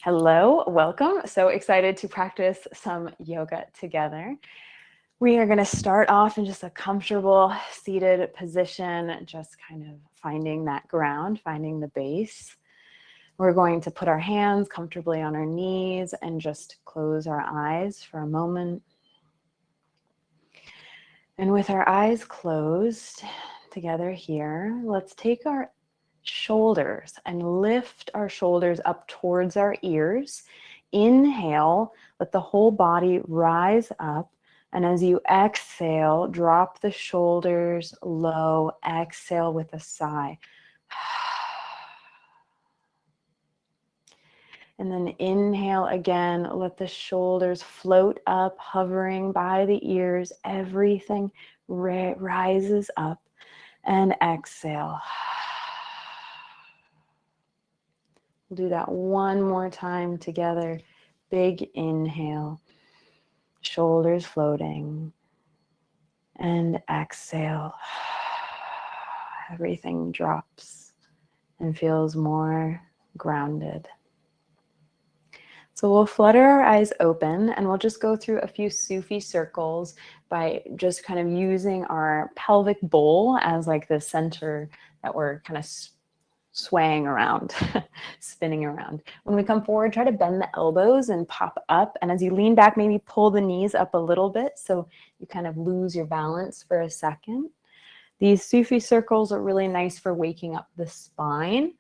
Hello, welcome. So excited to practice some yoga together. We are going to start off in just a comfortable seated position, just kind of finding that ground, finding the base. We're going to put our hands comfortably on our knees and just close our eyes for a moment. And with our eyes closed together here, let's take our shoulders and lift our shoulders up towards our ears. Inhale, let the whole body rise up. And as you exhale, drop the shoulders low. Exhale with a sigh. And then inhale again, let the shoulders float up, hovering by the ears. Everything rises up. And exhale. We'll do that one more time together. Big inhale, shoulders floating, and exhale. Everything drops and feels more grounded. So we'll flutter our eyes open and we'll just go through a few Sufi circles by just kind of using our pelvic bowl as like the center that we're kind of swaying around, spinning around. When we come forward, try to bend the elbows and pop up. And as you lean back, maybe pull the knees up a little bit so you kind of lose your balance for a second. These Sufi circles are really nice for waking up the spine,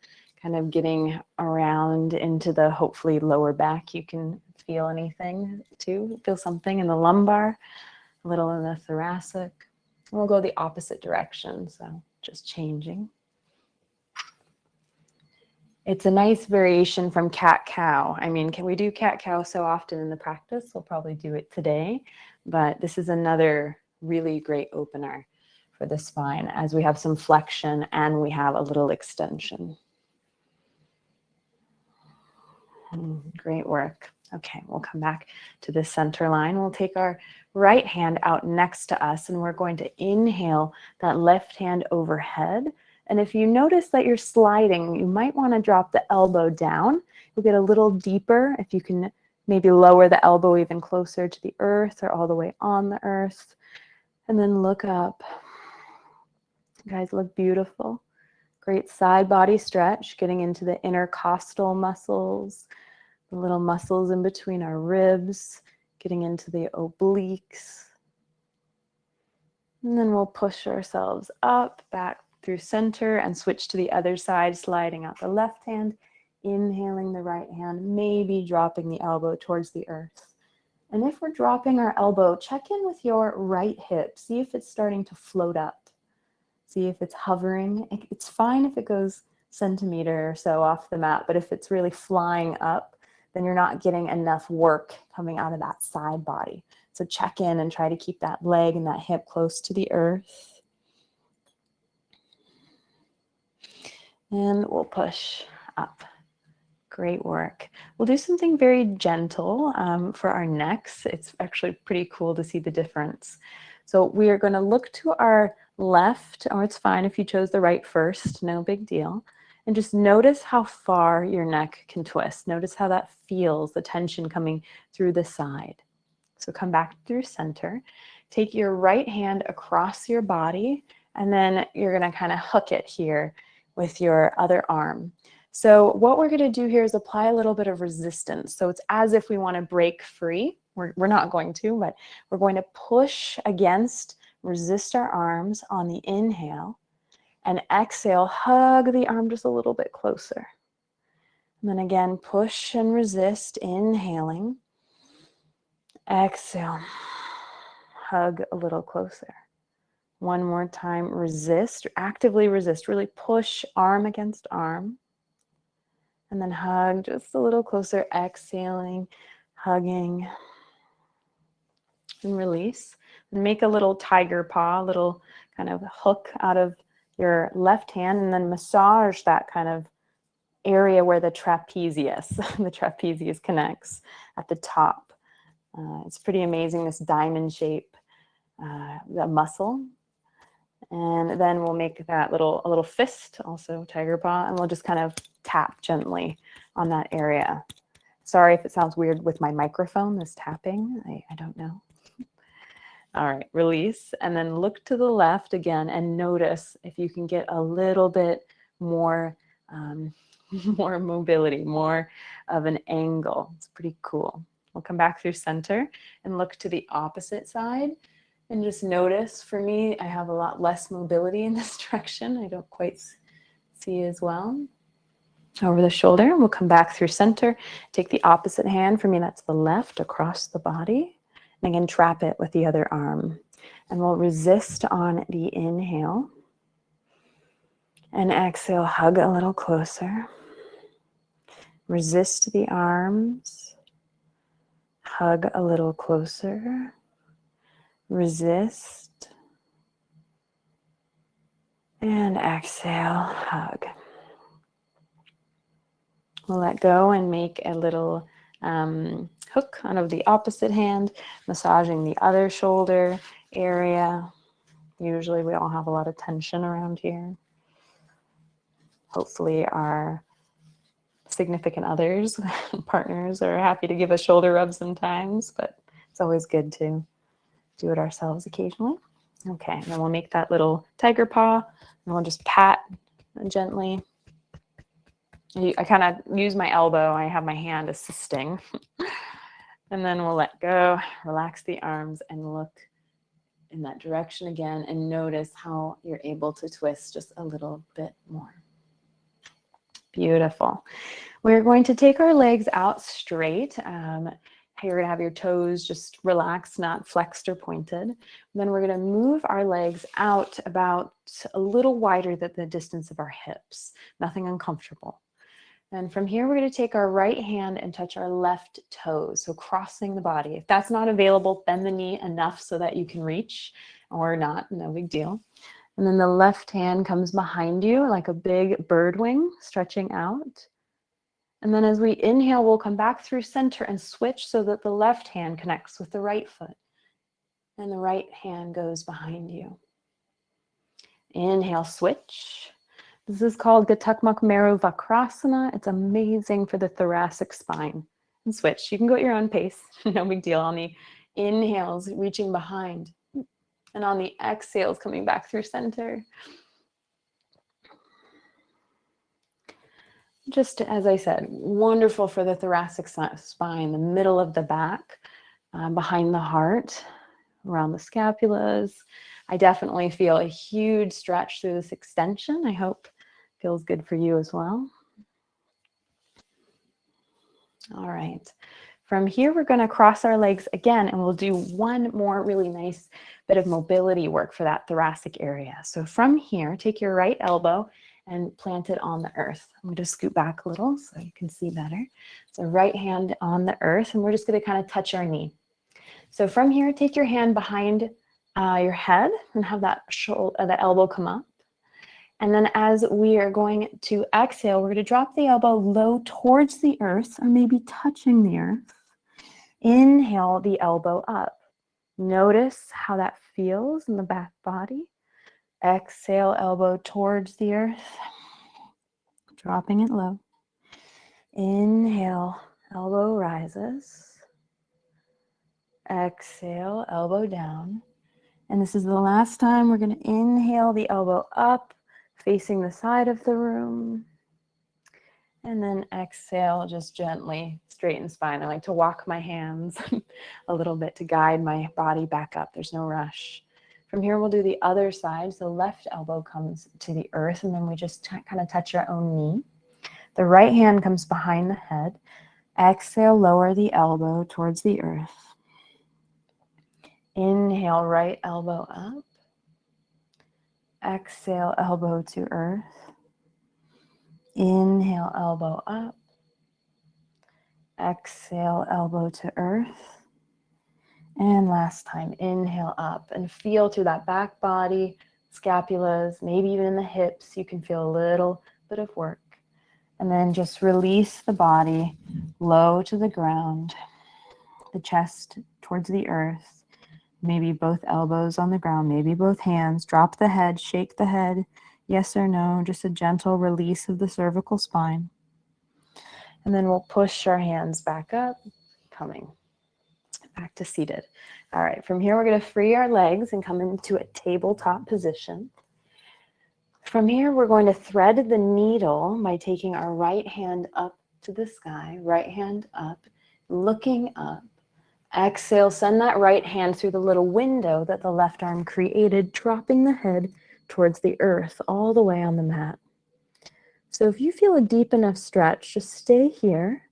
kind of getting around into the hopefully lower back. You can feel anything too. Feel something in the lumbar, a little in the thoracic. We'll go the opposite direction, so just changing. It's a nice variation from cat-cow. I mean, we do cat-cow so often in the practice? We'll probably do it today, but this is another really great opener for the spine as we have some flexion and we have a little extension. Great work. Okay, we'll come back to the center line. We'll take our right hand out next to us and we're going to inhale that left hand overhead. And if you notice that you're sliding, you might want to drop the elbow down. You'll get a little deeper if you can maybe lower the elbow even closer to the earth or all the way on the earth. And then look up. You guys look beautiful. Great side body stretch, getting into the intercostal muscles, the little muscles in between our ribs, getting into the obliques. And then we'll push ourselves up, back through center and switch to the other side, sliding out the left hand, inhaling the right hand, maybe dropping the elbow towards the earth. And if we're dropping our elbow, check in with your right hip. See if it's starting to float up. See if it's hovering. It's fine if it goes centimeter or so off the mat, but if it's really flying up, then you're not getting enough work coming out of that side body. So check in and try to keep that leg and that hip close to the earth. And we'll push up. Great work. We'll do something very gentle for our necks. It's actually pretty cool to see the difference. So we are going to look to our left, or it's fine if you chose the right first, no big deal. And just notice how far your neck can twist. Notice how that feels, the tension coming through the side. So come back through center. Take your right hand across your body, and then you're going to kind of hook it here with your other arm. So what we're going to do here is apply a little bit of resistance. So it's as if we want to break free. We're not going to, but we're going to push against, resist our arms on the inhale, and exhale, hug the arm just a little bit closer. And then again, push and resist, inhaling. Exhale, hug a little closer. One more time, resist, actively resist, really push arm against arm. And then hug just a little closer, exhaling, hugging, and release. And make a little tiger paw, a little kind of hook out of your left hand, and then massage that kind of area where the trapezius connects at the top. It's pretty amazing, this diamond shape, the muscle. And then we'll make that a little fist, also tiger paw, and we'll just kind of tap gently on that area. Sorry if it sounds weird with my microphone, this tapping. I don't know. All right, release, and then look to the left again and notice if you can get a little bit more, more mobility, more of an angle. It's pretty cool. We'll come back through center and look to the opposite side and just notice. For me, I have a lot less mobility in this direction. I don't quite see as well. Over the shoulder, we'll come back through center. Take the opposite hand. For me, that's the left, across the body. And again, trap it with the other arm. And we'll resist on the inhale. And exhale, hug a little closer. Resist the arms. Hug a little closer. Resist. And exhale, hug. We'll let go and make a little hook out of the opposite hand, massaging the other shoulder area. Usually we all have a lot of tension around here. Hopefully our significant others, partners are happy to give us shoulder rubs sometimes, but it's always good to do it ourselves occasionally. Okay, and then we'll make that little tiger paw and we'll just pat gently. I kind of use my elbow. I have my hand assisting. And then we'll let go, relax the arms, and look in that direction again and notice how you're able to twist just a little bit more. Beautiful. We're going to take our legs out straight. You're going to have your toes just relaxed, not flexed or pointed. And then we're going to move our legs out about a little wider than the distance of our hips. Nothing uncomfortable. And from here, we're going to take our right hand and touch our left toes, so crossing the body. If that's not available, bend the knee enough so that you can reach, or not, no big deal. And then the left hand comes behind you like a big bird wing, stretching out. And then as we inhale, we'll come back through center and switch so that the left hand connects with the right foot. And the right hand goes behind you. Inhale, switch. This is called Gatakmak Meru Vakrasana. It's amazing for the thoracic spine. And switch. You can go at your own pace. No big deal. On the inhales, reaching behind. And on the exhales, coming back through center. Just as I said, wonderful for the thoracic spine, the middle of the back, behind the heart, around the scapulas. I definitely feel a huge stretch through this extension. I hope it feels good for you as well. All right. From here, we're going to cross our legs again, and we'll do one more really nice bit of mobility work for that thoracic area. So from here, take your right elbow and plant it on the earth. I'm going to scoot back a little so you can see better. So right hand on the earth, and we're just going to kind of touch our knee. So from here, take your hand behind your head and have that elbow come up. And then as we are going to exhale, we're going to drop the elbow low towards the earth, or maybe touching the earth. Inhale the elbow up. Notice how that feels in the back body. Exhale, elbow towards the earth, dropping it low. Inhale, elbow rises. Exhale, elbow down. And this is the last time we're going to inhale the elbow up, facing the side of the room. And then exhale, just gently straighten spine. I like to walk my hands a little bit to guide my body back up. There's no rush. From here, we'll do the other side. So the left elbow comes to the earth, and then we just kind of touch our own knee. The right hand comes behind the head. Exhale, lower the elbow towards the earth. Inhale, right elbow up. Exhale, elbow to earth. Inhale, elbow up. Exhale, elbow to earth. And last time, inhale up and feel through that back body, scapulas, maybe even in the hips. You can feel a little bit of work. And then just release the body low to the ground, the chest towards the earth. Maybe both elbows on the ground, maybe both hands. Drop the head, shake the head. Yes or no, just a gentle release of the cervical spine. And then we'll push our hands back up, coming back to seated. All right, from here we're going to free our legs and come into a tabletop position. From here we're going to thread the needle by taking our right hand up to the sky, right hand up, looking up. Exhale, send that right hand through the little window that the left arm created, dropping the head towards the earth all the way on the mat. So if you feel a deep enough stretch, just stay here.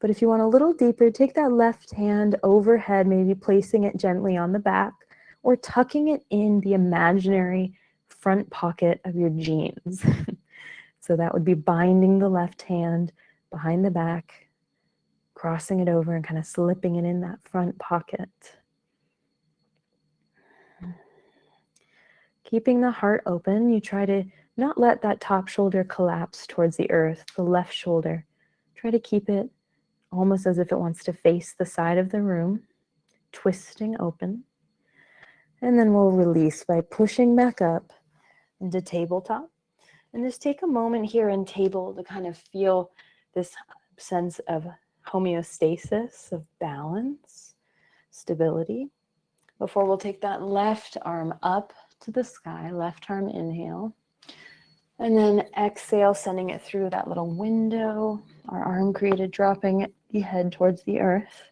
But if you want a little deeper, take that left hand overhead, maybe placing it gently on the back or tucking it in the imaginary front pocket of your jeans. So that would be binding the left hand behind the back, crossing it over and kind of slipping it in that front pocket. Keeping the heart open, you try to not let that top shoulder collapse towards the earth, the left shoulder. Try to keep it almost as if it wants to face the side of the room, twisting open. And then we'll release by pushing back up into tabletop. And just take a moment here in table to kind of feel this sense of homeostasis, of balance, stability. Before we'll take that left arm up to the sky, left arm inhale. And then exhale, sending it through that little window, our arm created, dropping the head towards the earth.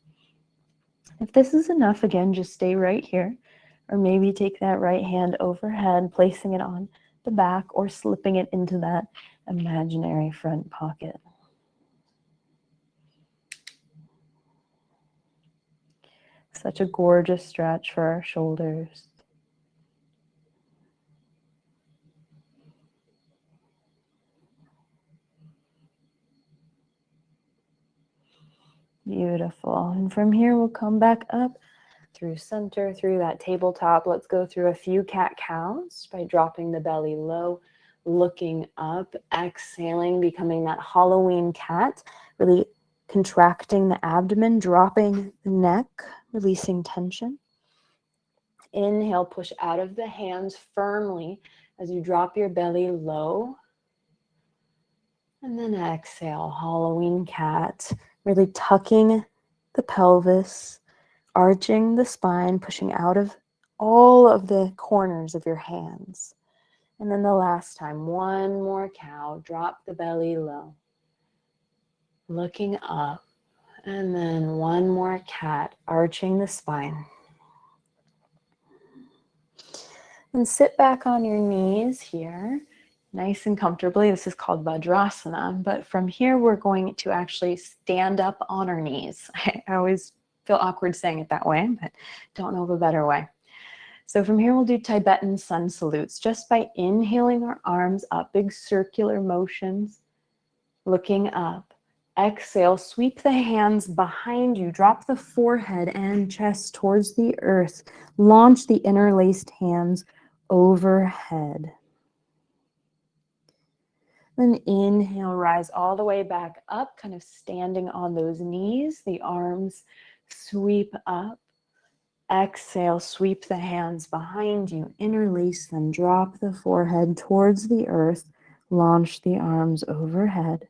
If this is enough, again, just stay right here. Or maybe take that right hand overhead, placing it on the back or slipping it into that imaginary front pocket. Such a gorgeous stretch for our shoulders. Beautiful. And from here, we'll come back up through center, through that tabletop. Let's go through a few cat-cows by dropping the belly low, looking up, exhaling, becoming that Halloween cat, really contracting the abdomen, dropping the neck, releasing tension. Inhale, push out of the hands firmly as you drop your belly low. And then exhale, Halloween cat, really tucking the pelvis, arching the spine, pushing out of all of the corners of your hands. And then the last time, one more cow, drop the belly low, looking up. And then one more cat, arching the spine. And sit back on your knees here, nice and comfortably. This is called Vajrasana, but from here we're going to actually stand up on our knees. I always feel awkward saying it that way, but don't know of a better way. So from here we'll do Tibetan sun salutes just by inhaling our arms up, big circular motions, looking up. Exhale, sweep the hands behind you, drop the forehead and chest towards the earth, launch the interlaced hands overhead. Then inhale, rise all the way back up, kind of standing on those knees, the arms sweep up. Exhale, sweep the hands behind you, interlace them, drop the forehead towards the earth, launch the arms overhead.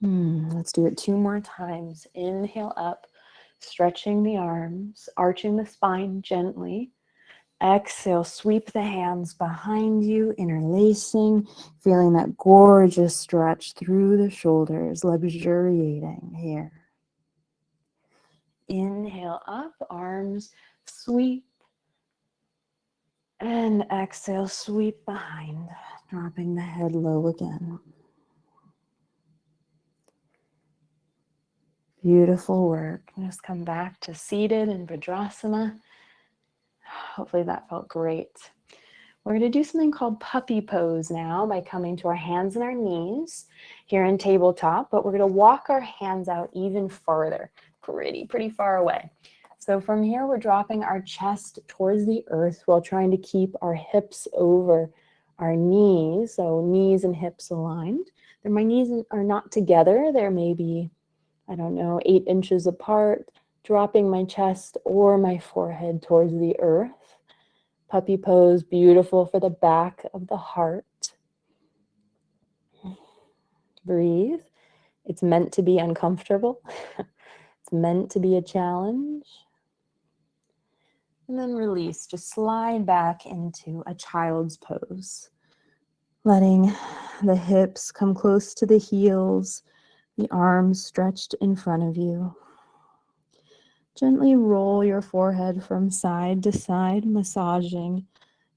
Let's do it 2 more times. Inhale up, stretching the arms, arching the spine gently. Exhale, sweep the hands behind you, interlacing, feeling that gorgeous stretch through the shoulders, luxuriating here. Inhale up, arms sweep. And exhale, sweep behind, dropping the head low again. Beautiful work. Just come back to seated in Vajrasana. Hopefully that felt great. We're going to do something called puppy pose now by coming to our hands and our knees here in tabletop, but we're going to walk our hands out even further, pretty far away. So from here, we're dropping our chest towards the earth while trying to keep our hips over our knees, so knees and hips aligned. My knees are not together. They're maybe, 8 inches apart, dropping my chest or my forehead towards the earth. Puppy pose, beautiful for the back of the heart. Breathe. It's meant to be uncomfortable. It's meant to be a challenge. And then release. Just slide back into a child's pose. Letting the hips come close to the heels, the arms stretched in front of you. Gently roll your forehead from side to side, massaging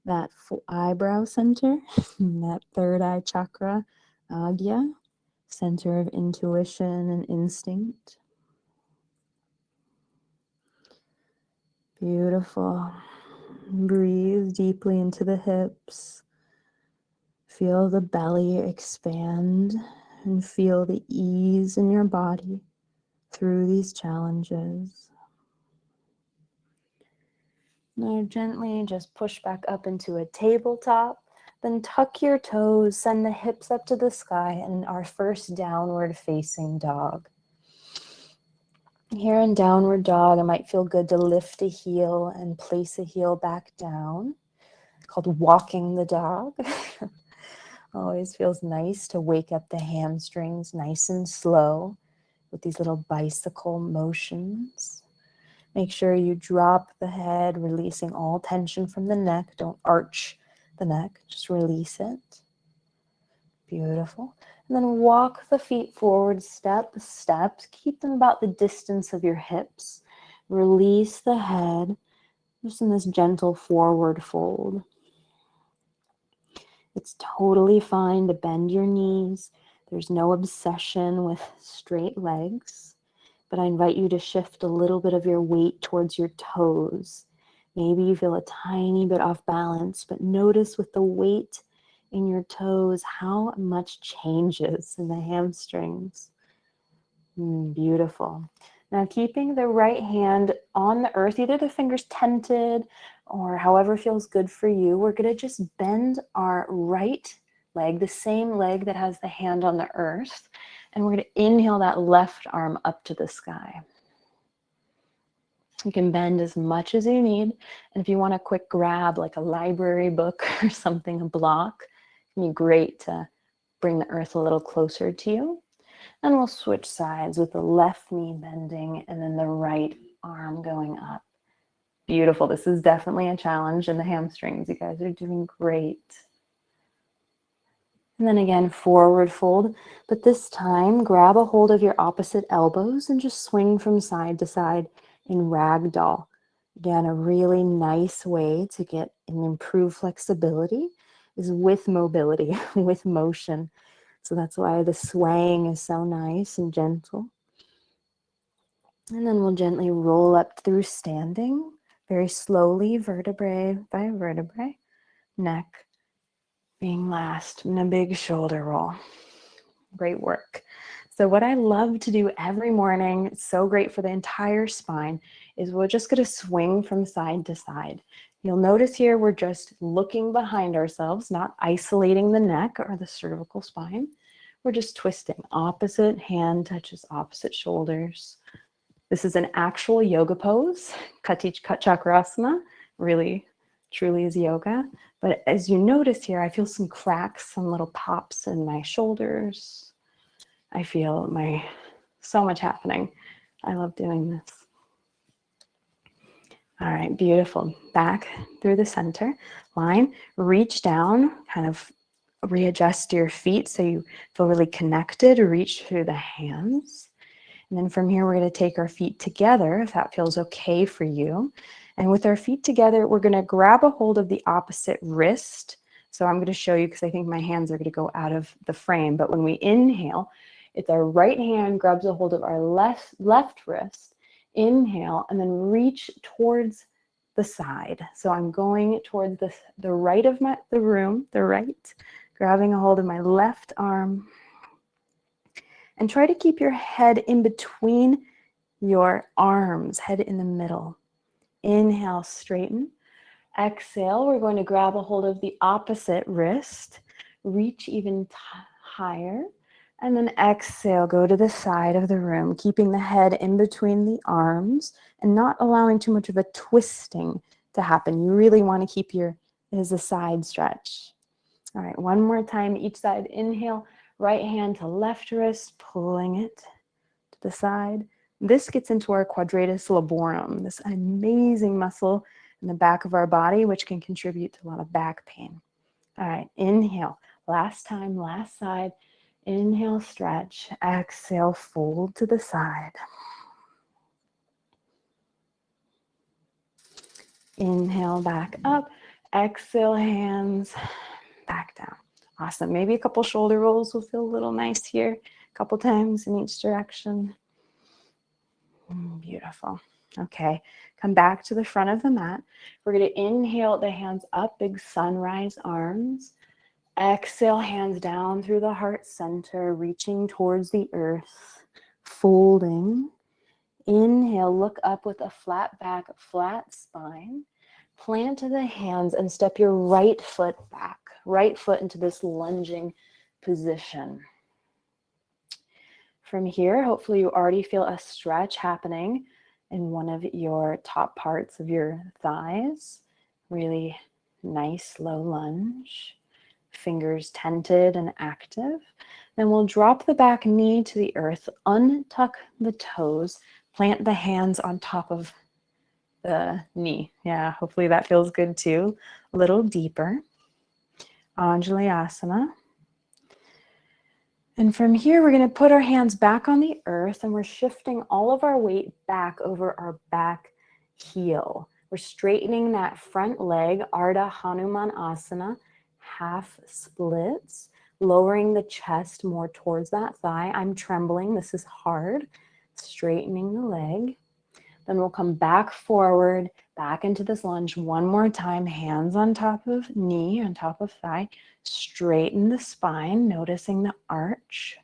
that eyebrow center, that third eye chakra, agya, center of intuition and instinct. Beautiful. Breathe deeply into the hips. Feel the belly expand and feel the ease in your body through these challenges. Now gently just push back up into a tabletop. Then tuck your toes, send the hips up to the sky, and our first downward facing dog. Here in downward dog, it might feel good to lift a heel and place a heel back down, called walking the dog. Always feels nice to wake up the hamstrings nice and slow with these little bicycle motions. Make sure you drop the head, releasing all tension from the neck. Don't arch the neck, just release it. Beautiful. And then walk the feet forward, steps. Keep them about the distance of your hips. Release the head, just in this gentle forward fold. It's totally fine to bend your knees. There's no obsession with straight legs, but I invite you to shift a little bit of your weight towards your toes. Maybe you feel a tiny bit off balance, but notice with the weight in your toes how much changes in the hamstrings. Beautiful. Now keeping the right hand on the earth, either the fingers tented or however feels good for you, we're going to just bend our right leg, the same leg that has the hand on the earth, and we're going to inhale that left arm up to the sky. You can bend as much as you need, and if you want a quick grab like a library book or something, a block, it can be great to bring the earth a little closer to you. And we'll switch sides with the left knee bending and then the right arm going up. Beautiful. This is definitely a challenge in the hamstrings. You guys are doing great. And then again, forward fold. But this time, grab a hold of your opposite elbows and just swing from side to side in ragdoll. Again, a really nice way to get an improved flexibility is with mobility, with motion. So that's why the swaying is so nice and gentle. And then we'll gently roll up through standing, very slowly, vertebrae by vertebrae, neck being last, and a big shoulder roll. Great work. So what I love to do every morning, it's so great for the entire spine, is we're just going to swing from side to side. You'll notice here we're just looking behind ourselves, not isolating the neck or the cervical spine. We're just twisting. Opposite hand touches opposite shoulders. This is an actual yoga pose, Kati Chakrasana, really, truly is yoga. But as you notice here, I feel some cracks, some little pops in my shoulders. I feel so much happening. I love doing this. All right, beautiful. Back through the center line, reach down, kind of readjust your feet so you feel really connected, reach through the hands. And then from here, we're going to take our feet together, if that feels okay for you. And with our feet together, we're going to grab a hold of the opposite wrist. So I'm going to show you because I think my hands are going to go out of the frame. But when we inhale, it's our right hand grabs a hold of our left wrist. Inhale, and then reach towards the side. So I'm going towards the right of the room, the right, grabbing a hold of my left arm. And try to keep your head in between your arms, head in the middle. Inhale, straighten. Exhale, we're going to grab a hold of the opposite wrist. Reach even higher. And then exhale, go to the side of the room, keeping the head in between the arms and not allowing too much of a twisting to happen. You really want to keep it as a side stretch. All right, one more time, each side. Inhale, Right hand to left wrist, pulling it to the side. This gets into our quadratus laborum, this amazing muscle in the back of our body, which can contribute to a lot of back pain. All right, inhale. Last time, last side. Inhale, stretch. Exhale, fold to the side. Inhale, back up. Exhale, hands back down. Awesome. Maybe a couple shoulder rolls will feel a little nice here. A couple times in each direction. Beautiful. Okay, come back to the front of the mat. We're going to inhale the hands up, big sunrise arms. Exhale, hands down through the heart center, reaching towards the earth, folding. Inhale, look up with a flat back, flat spine. Plant the hands and step your right foot back, right foot into this lunging position. From here, hopefully you already feel a stretch happening in one of your top parts of your thighs. Really nice low lunge. Fingers tented and active. Then we'll drop the back knee to the earth, untuck the toes, plant the hands on top of the knee. Yeah, hopefully that feels good too. A little deeper. Anjalayasana. And from here, we're going to put our hands back on the earth and we're shifting all of our weight back over our back heel. We're straightening that front leg, Ardha Hanumanasana, half splits, lowering the chest more towards that thigh. I'm trembling. This is hard. Straightening the leg. Then we'll come back forward, back into this lunge one more time. Hands on top of knee, on top of thigh. Straighten the spine, noticing the arch.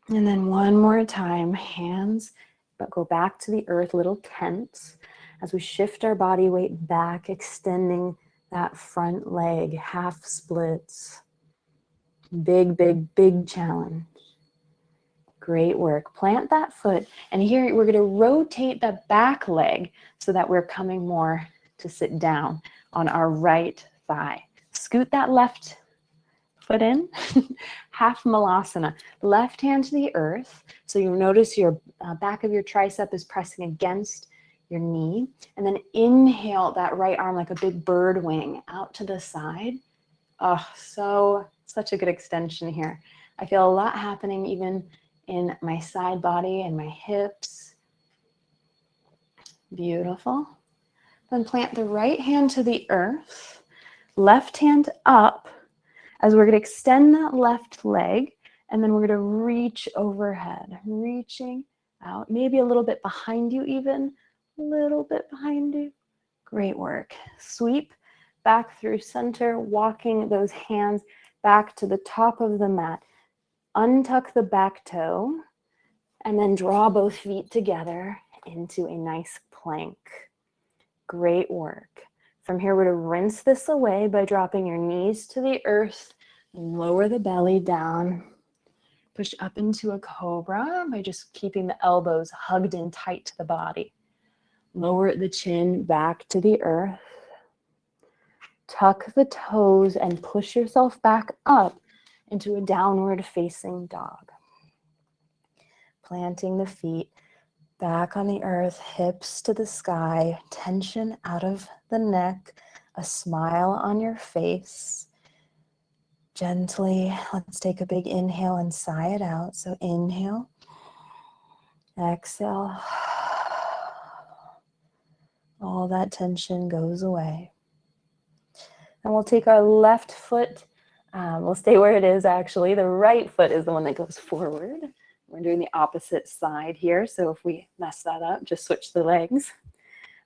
And then one more time, hands, but go back to the earth, little tense. As we shift our body weight back, extending that front leg, half splits. Big, big, big challenge. Great work. Plant that foot. And here we're going to rotate the back leg so that we're coming more to sit down on our right thigh. Scoot that left foot in. Half malasana. Left hand to the earth. So you'll notice your back of your tricep is pressing against your knee. And then inhale that right arm like a big bird wing out to the side. Oh, such a good extension here. I feel a lot happening even in my side body and my hips. Beautiful. Then plant the right hand to the earth, left hand up as we're going to extend that left leg, and then we're going to reach overhead, reaching out, maybe a little bit behind you even, a little bit behind you. Great work. Sweep back through center, walking those hands back to the top of the mat. Untuck the back toe, and then draw both feet together into a nice plank. Great work. From here, we're going to rinse this away by dropping your knees to the earth, lower the belly down, push up into a cobra by just keeping the elbows hugged in tight to the body. Lower the chin back to the earth. Tuck the toes and push yourself back up into a downward facing dog. Planting the feet back on the earth, hips to the sky, tension out of the neck, a smile on your face. Gently, let's take a big inhale and sigh it out. So inhale, exhale. All that tension goes away. And we'll take our left foot, we'll stay where it is actually. The right foot is the one that goes forward. We're doing the opposite side here, so if we mess that up, just switch the legs.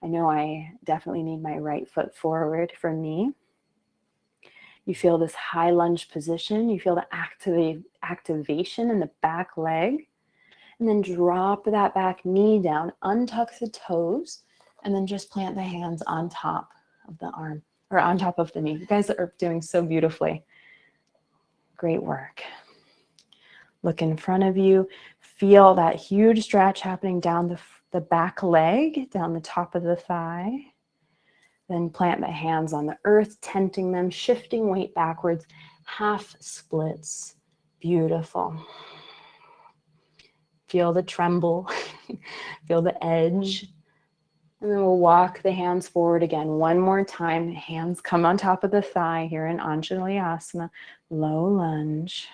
I know I definitely need my right foot forward for me. You feel this high lunge position. You feel the activation in the back leg. And then drop that back knee down, untuck the toes, and then just plant the hands on top of the arm, or on top of the knee. You guys are doing so beautifully. Great work. Look in front of you. Feel that huge stretch happening down the back leg, down the top of the thigh. Then plant the hands on the earth, tenting them, shifting weight backwards, half splits. Beautiful. Feel the tremble, feel the edge. And then we'll walk the hands forward again. One more time. Hands come on top of the thigh here in Anjali-asana, low lunge.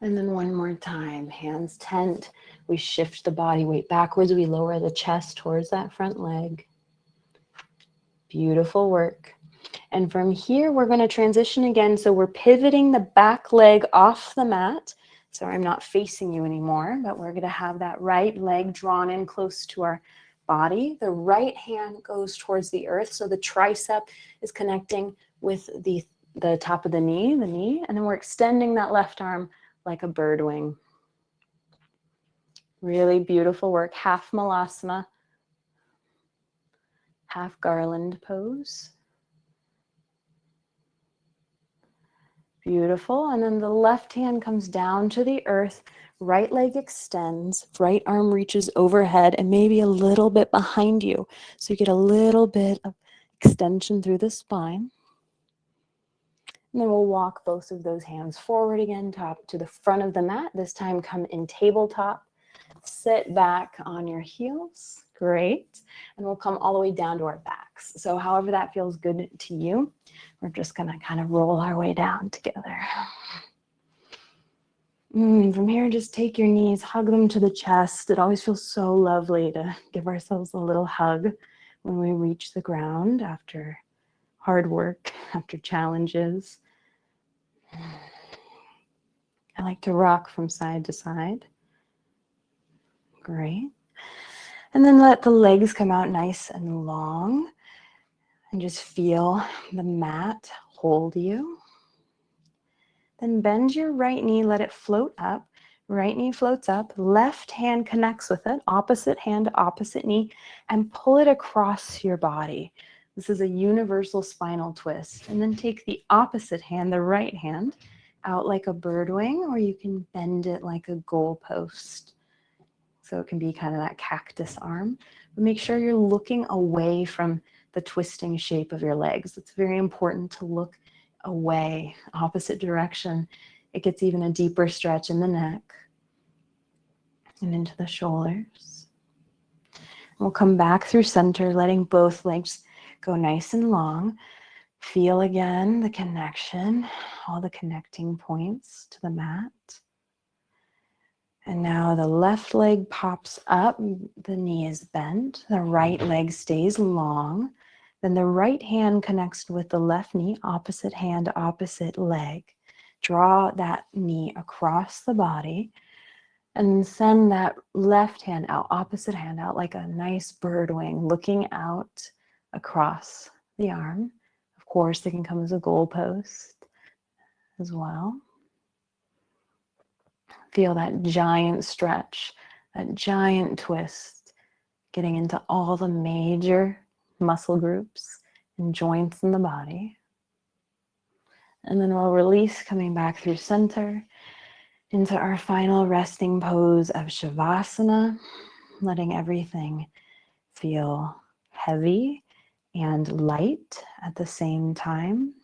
And then one more time. Hands tent. We shift the body weight backwards. We lower the chest towards that front leg. Beautiful work. And from here, we're going to transition again. So we're pivoting the back leg off the mat. So I'm not facing you anymore, but we're going to have that right leg drawn in close to our body. The right hand goes towards the earth. So the tricep is connecting with the top of the knee, and then we're extending that left arm like a bird wing. Really beautiful work. Half malasana, half garland pose. Beautiful. And then the left hand comes down to the earth. Right leg extends. Right arm reaches overhead and maybe a little bit behind you. So you get a little bit of extension through the spine. And then we'll walk both of those hands forward again, top to the front of the mat. This time come in tabletop. Sit back on your heels. Great. And we'll come all the way down to our backs. So however that feels good to you, we're just going to kind of roll our way down together. From here, just take your knees, hug them to the chest. It always feels so lovely to give ourselves a little hug when we reach the ground after hard work, after challenges. I like to rock from side to side. Great. And then let the legs come out nice and long. And just feel the mat hold you. Then bend your right knee, let it float up. Right knee floats up, left hand connects with it, opposite hand, opposite knee, and pull it across your body. This is a universal spinal twist. And then take the opposite hand, the right hand, out like a bird wing, or you can bend it like a goalpost. So it can be kind of that cactus arm. But make sure you're looking away from the twisting shape of your legs. It's very important to look away, opposite direction. It gets even a deeper stretch in the neck and into the shoulders. We'll come back through center, letting both legs go nice and long. Feel again the connection, all the connecting points to the mat. And now the left leg pops up, the knee is bent, the right leg stays long. Then the right hand connects with the left knee, opposite hand, opposite leg. Draw that knee across the body and send that left hand out, opposite hand out like a nice bird wing, looking out across the arm. Of course, it can come as a goalpost as well. Feel that giant stretch, that giant twist, getting into all the major muscle groups and joints in the body. And then we'll release, coming back through center into our final resting pose of Shavasana, letting everything feel heavy and light at the same time.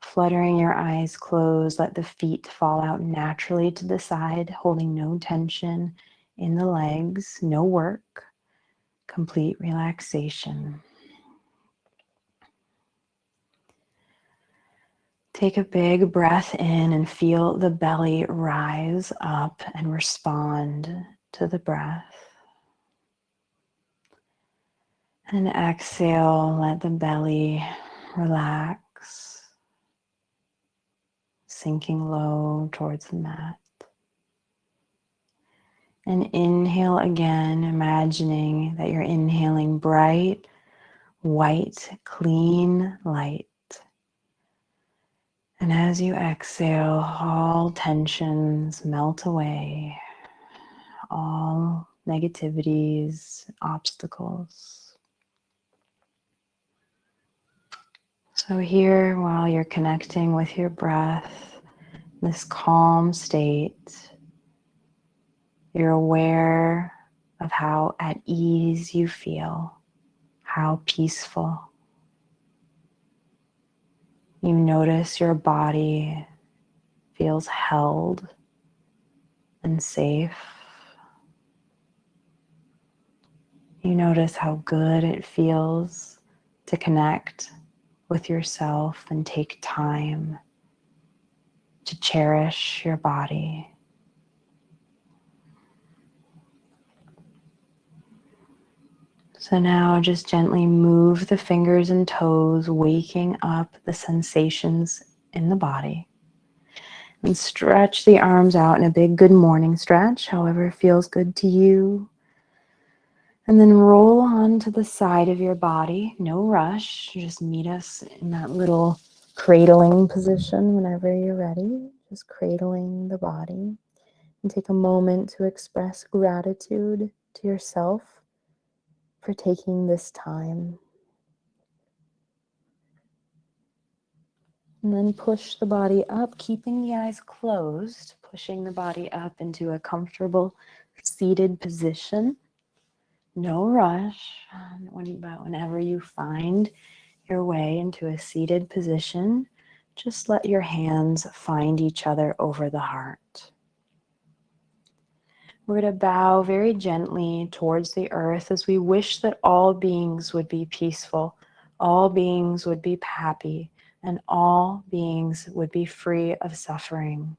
Fluttering your eyes closed, let the feet fall out naturally to the side, holding no tension in the legs, no work, complete relaxation. Take a big breath in and feel the belly rise up and respond to the breath. And exhale, let the belly relax, sinking low towards the mat. And inhale again, imagining that you're inhaling bright, white, clean light. And as you exhale, all tensions melt away, all negativities, obstacles. So here, while you're connecting with your breath, this calm state, you're aware of how at ease you feel, how peaceful. You notice your body feels held and safe. You notice how good it feels to connect with yourself and take time to cherish your body. So now just gently move the fingers and toes, waking up the sensations in the body. And stretch the arms out in a big good morning stretch, however feels good to you. And then roll onto the side of your body. No rush. Just meet us in that little cradling position whenever you're ready. Just cradling the body. And take a moment to express gratitude to yourself for taking this time. And then push the body up, keeping the eyes closed, pushing the body up into a comfortable seated position. No rush, but whenever you find your way into a seated position, just let your hands find each other over the heart. We're going to bow very gently towards the earth as we wish that all beings would be peaceful, all beings would be happy, and all beings would be free of suffering.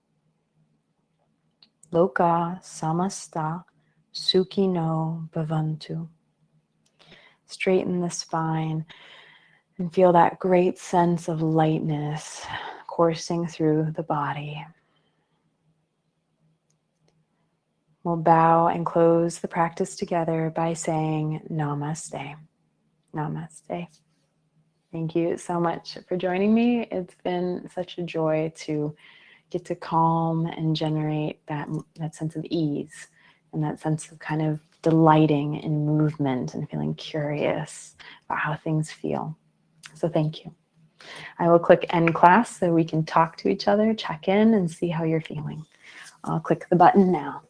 Loka samasta sukhino bhavantu. Straighten the spine and feel that great sense of lightness coursing through the body. We'll bow and close the practice together by saying Namaste. Namaste. Thank you so much for joining me. It's been such a joy to get to calm and generate that sense of ease and that sense of kind of delighting in movement and feeling curious about how things feel. So thank you. I will click end class so we can talk to each other, check in, and see how you're feeling. I'll click the button now.